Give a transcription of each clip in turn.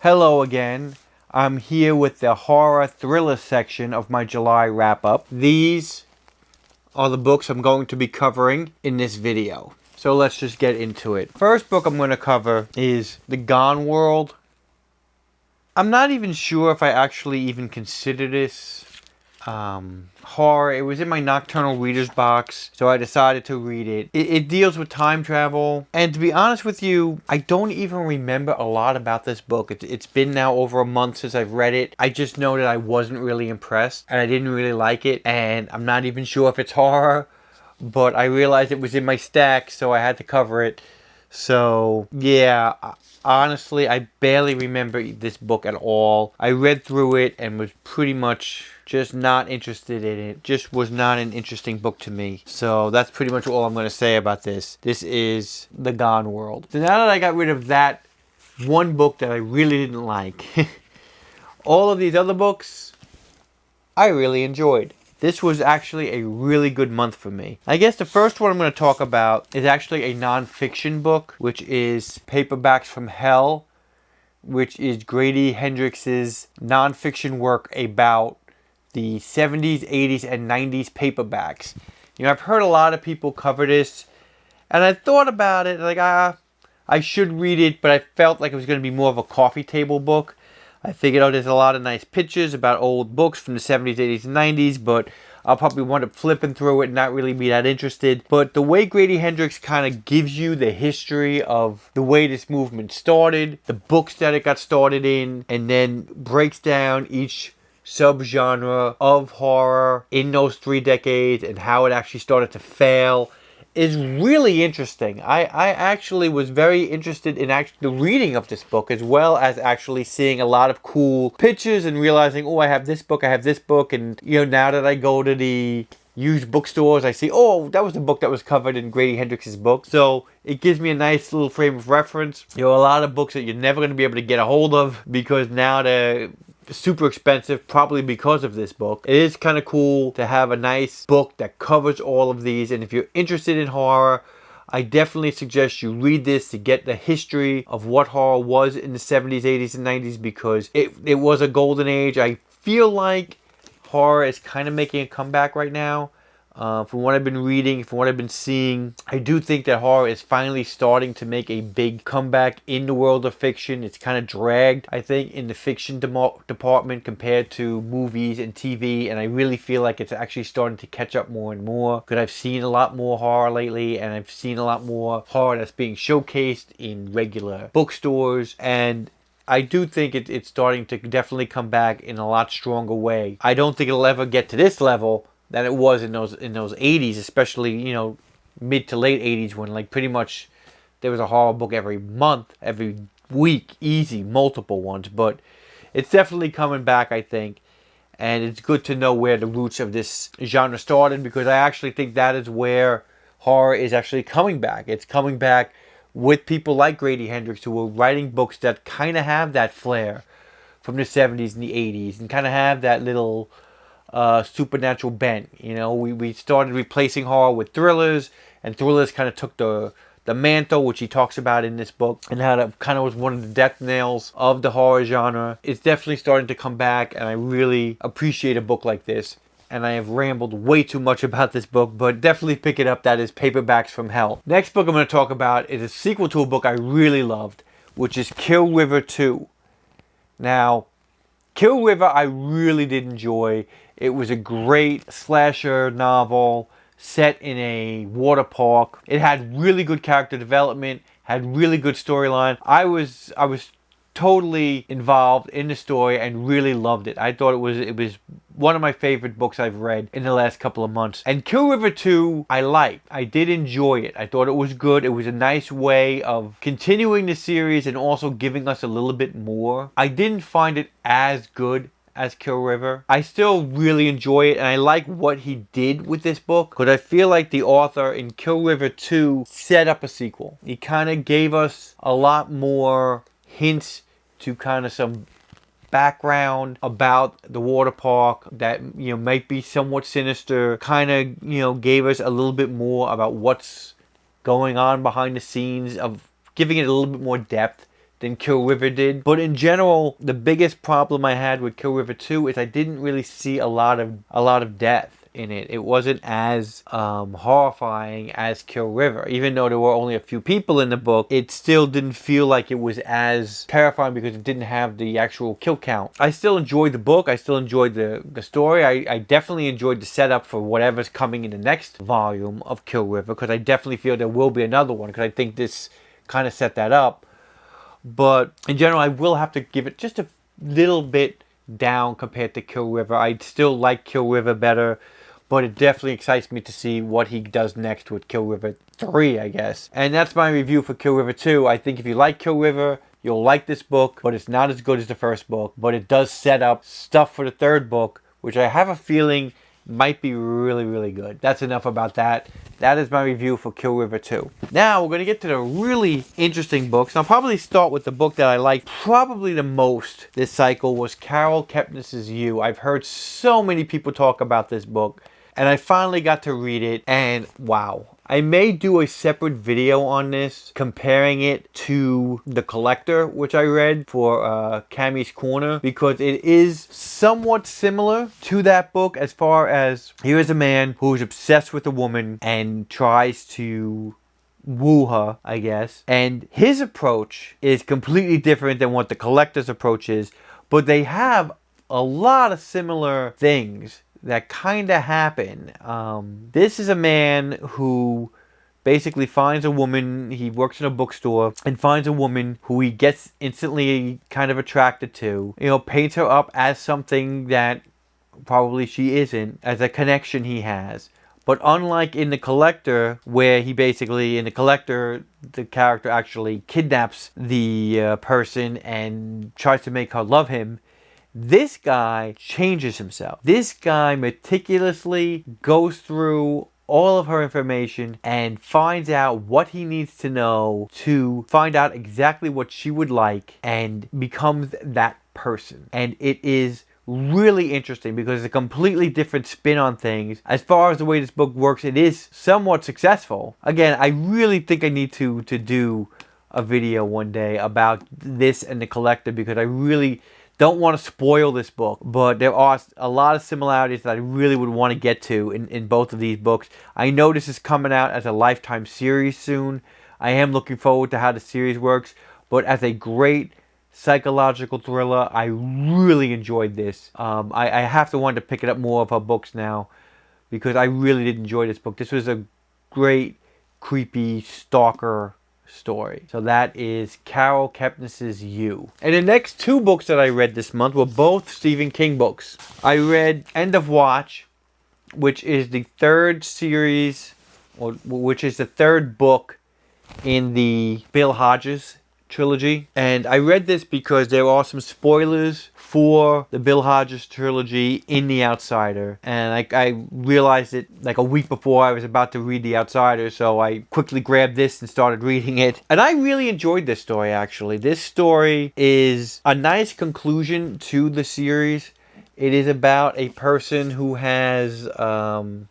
Hello again. I'm here with the horror thriller section of my July wrap-up. These are the books I'm going to be covering in this video. So let's just get into it. First book I'm going to cover is The Gone World. I'm not even sure if I actually even consider this horror. It was in my nocturnal reader's box, so I decided to read it. It deals with time travel, and to be honest with you, I don't even remember a lot about this book. It's been now over a month since I've read it. I just know that I wasn't really impressed, and I didn't really like it, and I'm not even sure if it's horror, but I realized it was in my stack, so I had to cover it. So, yeah, honestly, I barely remember this book at all. I read through it and was pretty much just not interested in it. Just was not an interesting book to me. So that's pretty much all I'm going to say about this. This is The Gone World. So now that I got rid of that one book that I really didn't like, all of these other books, I really enjoyed. This was actually a really good month for me. I guess the first one I'm going to talk about is actually a non-fiction book, which is Paperbacks from Hell, which is Grady Hendrix's non-fiction work about the 70s, 80s, and 90s paperbacks. You know, I've heard a lot of people cover this, and I thought about it, like, I should read it, but I felt like it was going to be more of a coffee table book. I figured, oh, there's a lot of nice pictures about old books from the 70s, 80s, and 90s, but I'll probably wind up flipping through it and not really be that interested. But the way Grady Hendrix kind of gives you the history of the way this movement started, the books that it got started in, and then breaks down each subgenre of horror in those 3 decades and how it actually started to fail is really interesting. I actually was very interested in the reading of this book, as well as actually seeing a lot of cool pictures and realizing, oh, I have this book, and you know, now that I go to the used bookstores, I see, oh, that was the book that was covered in Grady Hendrix's book. So it gives me a nice little frame of reference. You know, a lot of books that you're never going to be able to get a hold of because now they're super expensive, probably because of this book. It is kind of cool to have a nice book that covers all of these, and if you're interested in horror, I definitely suggest you read this to get the history of what horror was in the 70s, 80s, and 90s, because it was a golden age. I feel like horror is kind of making a comeback right now. From what I've been reading, from what I've been seeing, I do think that horror is finally starting to make a big comeback in the world of fiction. It's kind of dragged, I think, in the fiction department compared to movies and TV, and I really feel like it's actually starting to catch up more and more, because I've seen a lot more horror lately, and I've seen a lot more horror that's being showcased in regular bookstores, and I do think it's starting to definitely come back in a lot stronger way. I don't think it'll ever get to this level than it was in those 80s, especially, you know, mid to late 80s, when like pretty much there was a horror book every month, every week, easy, multiple ones. But it's definitely coming back, I think, and it's good to know where the roots of this genre started, because I actually think that is where horror is actually coming back. It's coming back with people like Grady Hendrix, who were writing books that kind of have that flair from the 70s and the 80s, and kind of have that little supernatural bent. You know, we started replacing horror with thrillers, and thrillers kind of took the mantle, which he talks about in this book, and how that kind of was one of the death nails of the horror genre. It's definitely starting to come back, and I really appreciate a book like this. And I have rambled way too much about this book, but definitely pick it up. That is Paperbacks from Hell. Next book I'm going to talk about is a sequel to a book I really loved, which is Kill River 2. Now, Kill River I really did enjoy. It was a great slasher novel set in a water park. It had really good character development, had really good storyline. I was totally involved in the story and really loved it. I thought it was one of my favorite books I've read in the last couple of months. And Kill River 2, I liked. I did enjoy it. I thought it was good. It was a nice way of continuing the series and also giving us a little bit more. I didn't find it as good as Kill River. I still really enjoy it, and I like what he did with this book, because I feel like the author in Kill River 2 set up a sequel. He kind of gave us a lot more hints to kind of some background about the water park that, you know, might be somewhat sinister. Kind of, you know, gave us a little bit more about what's going on behind the scenes, of giving it a little bit more depth than Kill River did. But in general, the biggest problem I had with Kill River 2 is I didn't really see a lot of death in it. It wasn't as horrifying as Kill River. Even though there were only a few people in the book, it still didn't feel like it was as terrifying because it didn't have the actual kill count. I still enjoyed the book. I still enjoyed the story. I definitely enjoyed the setup for whatever's coming in the next volume of Kill River, because I definitely feel there will be another one, because I think this kind of set that up. But in general, I will have to give it just a little bit down compared to Kill River. I still like Kill River better, but it definitely excites me to see what he does next with Kill River 3, I guess. And that's my review for Kill River 2. I think if you like Kill River, you'll like this book, but it's not as good as the first book. But it does set up stuff for the third book, which I have a feeling might be really, really good. That's enough about that. That is my review for Kill River 2. Now, we're going to get to the really interesting books. I'll probably start with the book that I liked probably the most this cycle was Carol Kepnes's You. I've heard so many people talk about this book, and I finally got to read it, and wow. I may do a separate video on this, comparing it to The Collector, which I read for Cammie's Corner, because it is somewhat similar to that book as far as here is a man who is obsessed with a woman and tries to woo her, I guess. And his approach is completely different than what The Collector's approach is, but they have a lot of similar things that kind of happen. This is a man who basically finds a woman. He works in a bookstore and finds a woman who he gets instantly kind of attracted to. You know, paints her up as something that probably she isn't, as a connection he has. But unlike in The Collector, where he basically, in The Collector, the character actually kidnaps the person and tries to make her love him, this guy changes himself. This guy meticulously goes through all of her information and finds out what he needs to know to find out exactly what she would like and becomes that person. And it is really interesting because it's a completely different spin on things. As far as the way this book works, it is somewhat successful. Again, I really think I need to do a video one day about this and The Collector, because I really don't want to spoil this book, but there are a lot of similarities that I really would want to get to in both of these books. I know this is coming out as a Lifetime series soon. I am looking forward to how the series works, but as a great psychological thriller, I really enjoyed this. I have to want to pick it up more of her books now, because I really did enjoy this book. This was a great, creepy stalker story. So that is Carol Kepnes's You. And the next two books that I read this month were both Stephen King books. I read End of Watch, which is the third series, or which is the third book in the Bill Hodges trilogy. And I read this because there are some spoilers for the Bill Hodges trilogy in The Outsider, and I realized it like a week before I was about to read The Outsider, so I quickly grabbed this and started reading it. And I really enjoyed this story, actually. This story is a nice conclusion to the series. It is about a person who has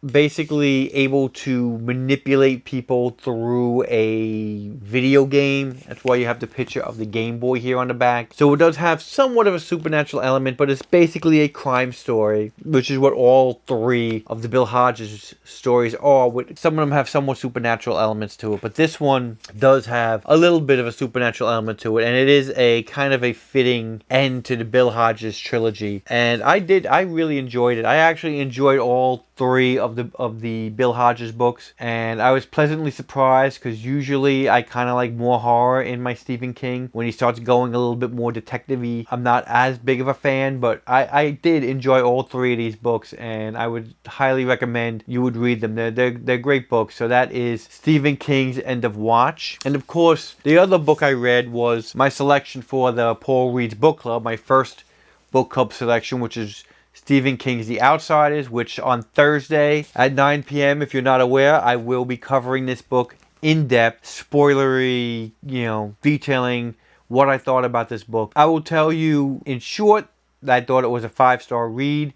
basically able to manipulate people through a video game. That's why you have the picture of the Game Boy here on the back. So it does have somewhat of a supernatural element, but it's basically a crime story, which is what all three of the Bill Hodges stories are. Some of them have somewhat supernatural elements to it, but this one does have a little bit of a supernatural element to it, and it is a kind of a fitting end to the Bill Hodges trilogy. And I really enjoyed it. I actually enjoyed all three of the Bill Hodges books, and I was pleasantly surprised, because usually I kind of like more horror in my Stephen King. When he starts going a little bit more detective-y, I'm not as big of a fan, but I did enjoy all three of these books, and I would highly recommend you would read them. They're great books. So that is Stephen King's End of Watch. And of course, the other book I read was my selection for the Paul Reed's Book Club, my first book club selection, which is Stephen King's The Outsiders, which on Thursday at 9 p.m., if you're not aware, I will be covering this book in depth, spoilery, detailing what I thought about this book. I will tell you in short that I thought it was a 5-star read.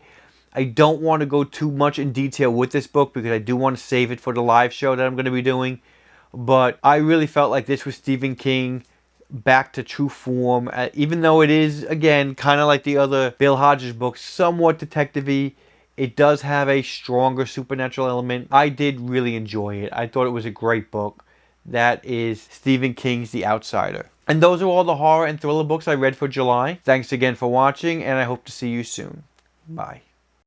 I don't want to go too much in detail with this book because I do want to save it for the live show that I'm going to be doing. But I really felt like this was Stephen King back to true form. Even though it is, again, kind of like the other Bill Hodges books, somewhat detective-y, it does have a stronger supernatural element. I did really enjoy it. I thought it was a great book. That is Stephen King's The Outsider. And those are all the horror and thriller books I read for July. Thanks again for watching, and I hope to see you soon. Bye.